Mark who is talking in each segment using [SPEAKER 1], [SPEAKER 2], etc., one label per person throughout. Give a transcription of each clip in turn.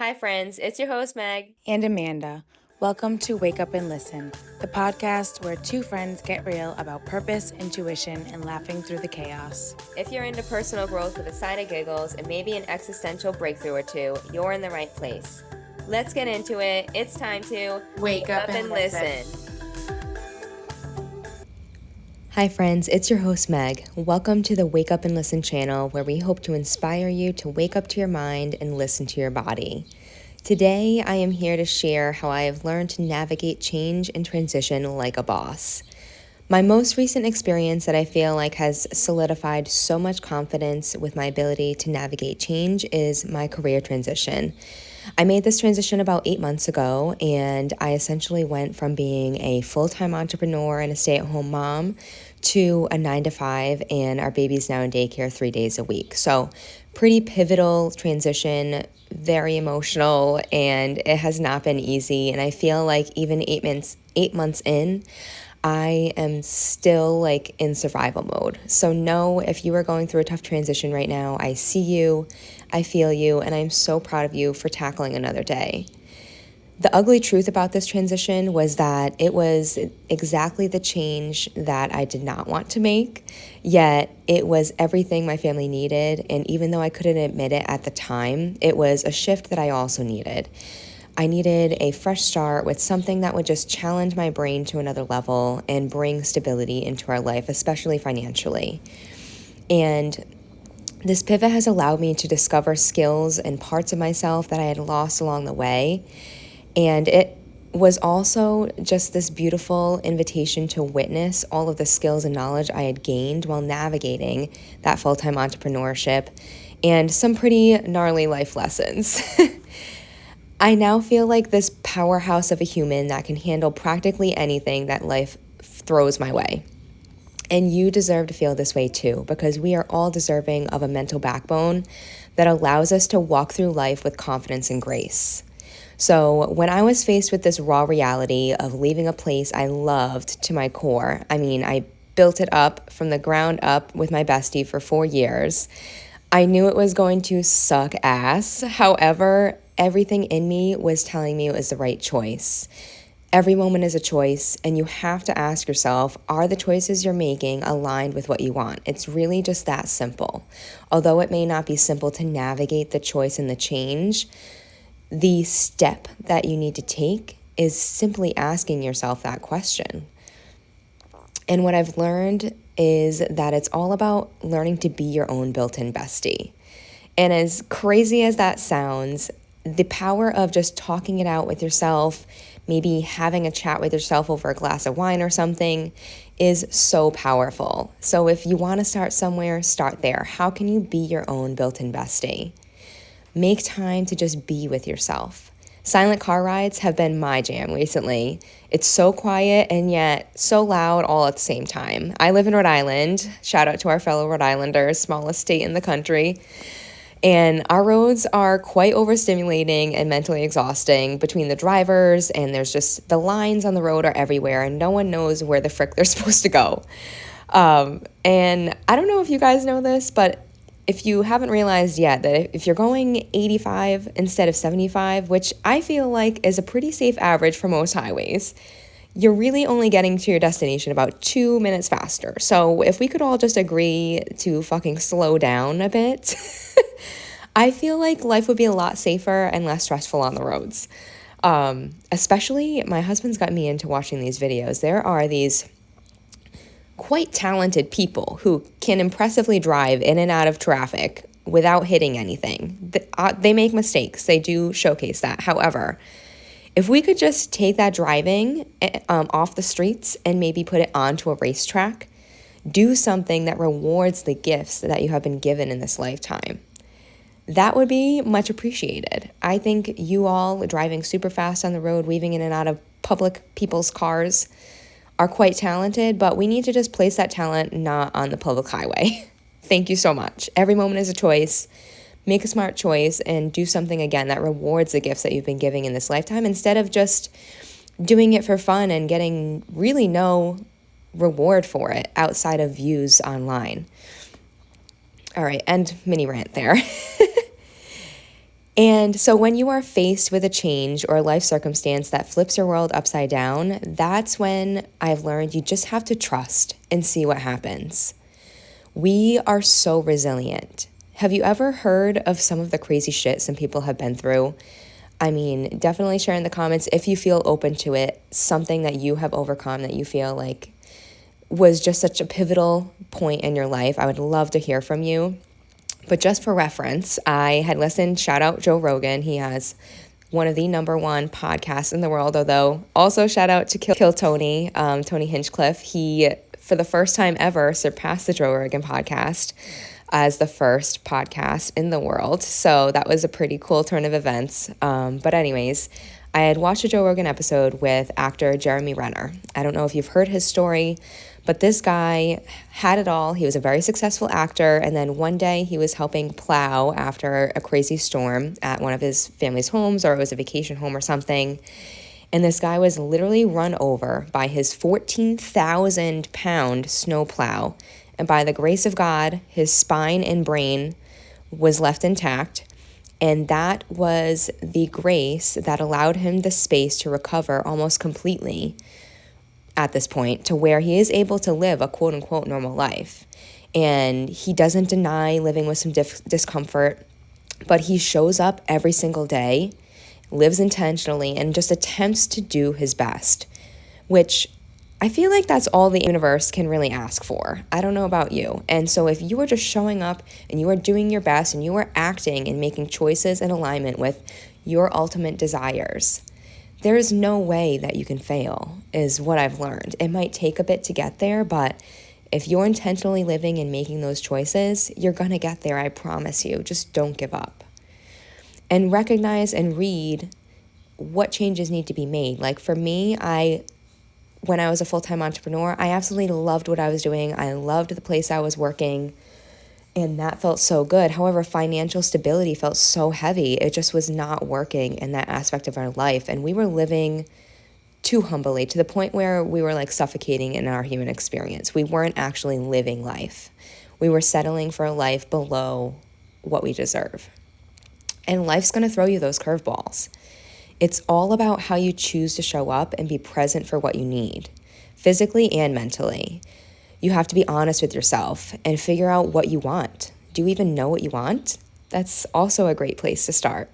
[SPEAKER 1] Hi, friends. It's your host, Meg.
[SPEAKER 2] And Amanda. Welcome to Wake Up and Listen, the podcast where two friends get real about purpose, intuition, and laughing through the chaos.
[SPEAKER 1] If you're into personal growth with a side of giggles and maybe an existential breakthrough or two, you're in the right place. Let's get into it. It's time to
[SPEAKER 2] Wake up and listen.
[SPEAKER 1] Hi, friends. It's your host, Meg. Welcome to the Wake Up and Listen channel, where we hope to inspire you to wake up to your mind and listen to your body. Today, I am here to share how I have learned to navigate change and transition like a boss. My most recent experience that I feel like has solidified so much confidence with my ability to navigate change is my career transition. I made this transition about 8 months ago, and I essentially went from being a full-time entrepreneur and a stay-at-home mom to a 9 to 5, and our baby's now in daycare 3 days a week. So pretty pivotal transition, very emotional, and it has not been easy. And I feel like even 8 months in, I am still in survival mode. So know if you are going through a tough transition right now, I see you, I feel you, and I'm so proud of you for tackling another day. The ugly truth about this transition was that it was exactly the change that I did not want to make, yet it was everything my family needed, and even though I couldn't admit it at the time, it was a shift that I also needed. I needed a fresh start with something that would just challenge my brain to another level and bring stability into our life, especially financially. And this pivot has allowed me to discover skills and parts of myself that I had lost along the way. And it was also just this beautiful invitation to witness all of the skills and knowledge I had gained while navigating that full-time entrepreneurship and some pretty gnarly life lessons. I now feel like this powerhouse of a human that can handle practically anything that life throws my way. And you deserve to feel this way too, because we are all deserving of a mental backbone that allows us to walk through life with confidence and grace. So when I was faced with this raw reality of leaving a place I loved to my core, I built it up from the ground up with my bestie for 4 years. I knew it was going to suck ass. However, everything in me was telling me it was the right choice. Every moment is a choice, and you have to ask yourself, are the choices you're making aligned with what you want? It's really just that simple. Although it may not be simple to navigate the choice and the change, the step that you need to take is simply asking yourself that question. And what I've learned is that it's all about learning to be your own built-in bestie. And as crazy as that sounds, the power of just talking it out with yourself, maybe having a chat with yourself over a glass of wine or something, is so powerful. So if you want to start somewhere, start there. How can you be your own built-in bestie? Make time to just be with yourself. Silent car rides have been my jam recently. It's so quiet and yet so loud all at the same time. I live in Rhode Island. Shout out to our fellow Rhode Islanders, smallest state in the country. And our roads are quite overstimulating and mentally exhausting between the drivers, and there's just the lines on the road are everywhere and no one knows where the frick they're supposed to go. And I don't know if you guys know this, but if you haven't realized yet that if you're going 85 instead of 75, which I feel like is a pretty safe average for most highways, you're really only getting to your destination about 2 minutes faster. So if we could all just agree to fucking slow down a bit, I feel like life would be a lot safer and less stressful on the roads. Especially my husband's got me into watching these videos. There are these quite talented people who can impressively drive in and out of traffic without hitting anything. They make mistakes. They do showcase that. However, if we could just take that driving off the streets and maybe put it onto a racetrack, do something that rewards the gifts that you have been given in this lifetime, that would be much appreciated. I think you all driving super fast on the road, weaving in and out of public people's cars, are quite talented, but we need to just place that talent not on the public highway. Thank you so much. Every moment is a choice. Make a smart choice and do something, again, that rewards the gifts that you've been giving in this lifetime instead of just doing it for fun and getting really no reward for it outside of views online. All right, end mini rant there. And so when you are faced with a change or a life circumstance that flips your world upside down, that's when I've learned you just have to trust and see what happens. We are so resilient. Have you ever heard of some of the crazy shit some people have been through? I mean, definitely share in the comments if you feel open to it, something that you have overcome that you feel like was just such a pivotal point in your life. I would love to hear from you. But just for reference, I had listened, shout out Joe Rogan. He has one of the number one podcasts in the world, although also shout out to Kill Tony, Tony Hinchcliffe. He, for the first time ever, surpassed the Joe Rogan podcast as the first podcast in the world. So that was a pretty cool turn of events. But anyways, I had watched a Joe Rogan episode with actor Jeremy Renner. I don't know if you've heard his story, but this guy had it all. He was a very successful actor, and then one day he was helping plow after a crazy storm at one of his family's homes, or it was a vacation home or something. And this guy was literally run over by his 14,000-pound snowplow. And by the grace of God, his spine and brain was left intact. And that was the grace that allowed him the space to recover almost completely at this point to where he is able to live a quote unquote normal life. And he doesn't deny living with some discomfort, but he shows up every single day, lives intentionally, and just attempts to do his best, which I feel like that's all the universe can really ask for. I don't know about you. And so if you are just showing up and you are doing your best and you are acting and making choices in alignment with your ultimate desires, there is no way that you can fail, is what I've learned. It might take a bit to get there, but if you're intentionally living and making those choices, you're going to get there, I promise you. Just don't give up. And recognize and read what changes need to be made. Like for me, when I was a full-time entrepreneur, I absolutely loved what I was doing. I loved the place I was working, and that felt so good. However, financial stability felt so heavy. It just was not working in that aspect of our life. And we were living too humbly to the point where we were like suffocating in our human experience. We weren't actually living life. We were settling for a life below what we deserve. And life's going to throw you those curveballs. It's all about how you choose to show up and be present for what you need, physically and mentally. You have to be honest with yourself and figure out what you want. Do you even know what you want? That's also a great place to start.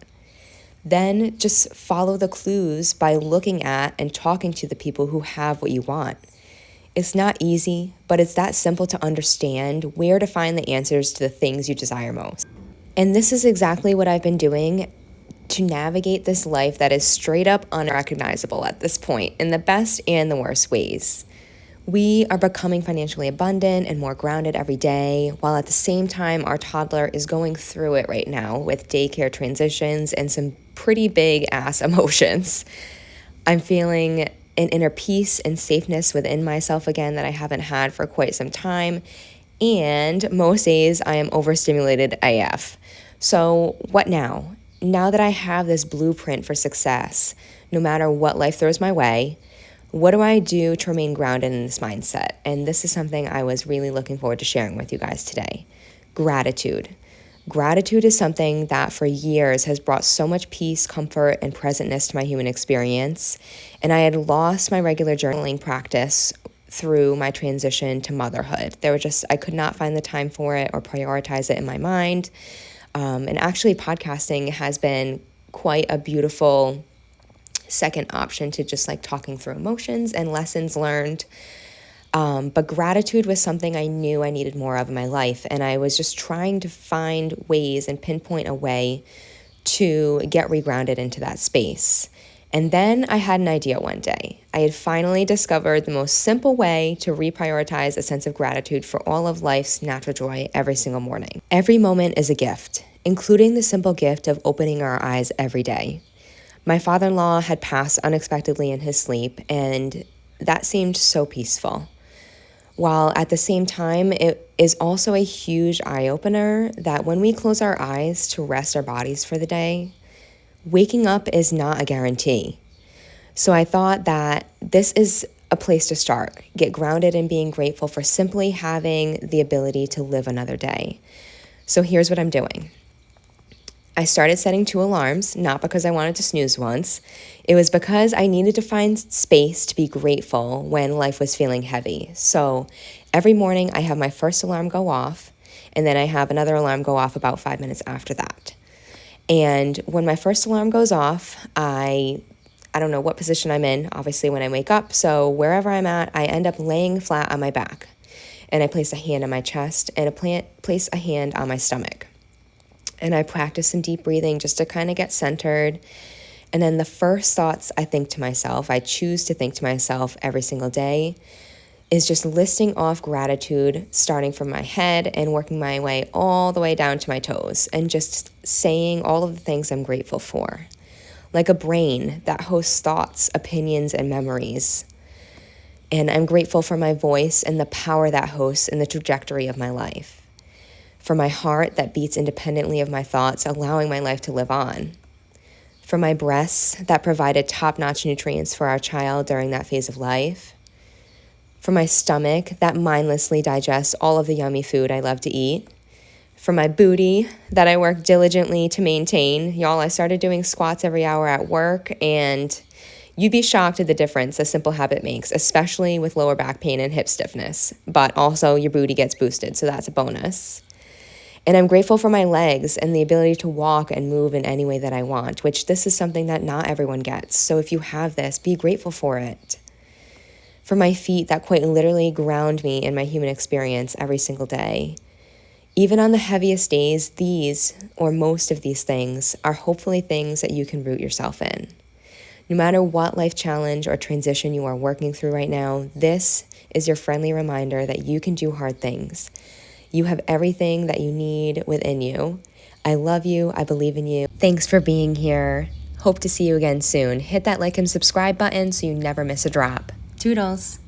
[SPEAKER 1] Then just follow the clues by looking at and talking to the people who have what you want. It's not easy, but it's that simple to understand where to find the answers to the things you desire most. And this is exactly what I've been doing to navigate this life that is straight up unrecognizable at this point in the best and the worst ways. We are becoming financially abundant and more grounded every day, while at the same time our toddler is going through it right now with daycare transitions and some pretty big ass emotions. I'm feeling an inner peace and safeness within myself again that I haven't had for quite some time. And most days I am overstimulated AF. So what now? Now that I have this blueprint for success, no matter what life throws my way, what do I do to remain grounded in this mindset? And this is something I was really looking forward to sharing with you guys today. Gratitude. Gratitude is something that for years has brought so much peace, comfort, and presentness to my human experience. And I had lost my regular journaling practice through my transition to motherhood. I could not find the time for it or prioritize it in my mind. And actually podcasting has been quite a beautiful second option to just like talking through emotions and lessons learned. But gratitude was something I knew I needed more of in my life. And I was just trying to find ways and pinpoint a way to get regrounded into that space. And then I had an idea one day. I had finally discovered the most simple way to reprioritize a sense of gratitude for all of life's natural joy every single morning. Every moment is a gift, including the simple gift of opening our eyes every day. My father-in-law had passed unexpectedly in his sleep, and that seemed so peaceful. While at the same time, it is also a huge eye-opener that when we close our eyes to rest our bodies for the day, waking up is not a guarantee. So I thought that this is a place to start. Get grounded in being grateful for simply having the ability to live another day. So here's what I'm doing. I started setting 2 alarms, not because I wanted to snooze once. It was because I needed to find space to be grateful when life was feeling heavy. So every morning I have my first alarm go off, and then I have another alarm go off about 5 minutes after that. And when my first alarm goes off, I don't know what position I'm in, obviously, when I wake up. So wherever I'm at, I end up laying flat on my back. And I place a hand on my chest and place a hand on my stomach. And I practice some deep breathing just to kind of get centered. And then the first thoughts I choose to think to myself every single day, is just listing off gratitude, starting from my head and working my way all the way down to my toes, and just saying all of the things I'm grateful for. Like a brain that hosts thoughts, opinions, and memories. And I'm grateful for my voice and the power that hosts in the trajectory of my life. For my heart that beats independently of my thoughts, allowing my life to live on. For my breasts that provided top-notch nutrients for our child during that phase of life. For my stomach that mindlessly digests all of the yummy food I love to eat. For my booty that I work diligently to maintain. Y'all, I started doing squats every hour at work, and you'd be shocked at the difference a simple habit makes, especially with lower back pain and hip stiffness. But also your booty gets boosted, so that's a bonus. And I'm grateful for my legs and the ability to walk and move in any way that I want, which this is something that not everyone gets. So if you have this, be grateful for it. For my feet that quite literally ground me in my human experience every single day. Even on the heaviest days, these, or most of these things, are hopefully things that you can root yourself in. No matter what life challenge or transition you are working through right now, this is your friendly reminder that you can do hard things. You have everything that you need within you. I love you. I believe in you. Thanks for being here. Hope to see you again soon. Hit that like and subscribe button so you never miss a drop. Toodles.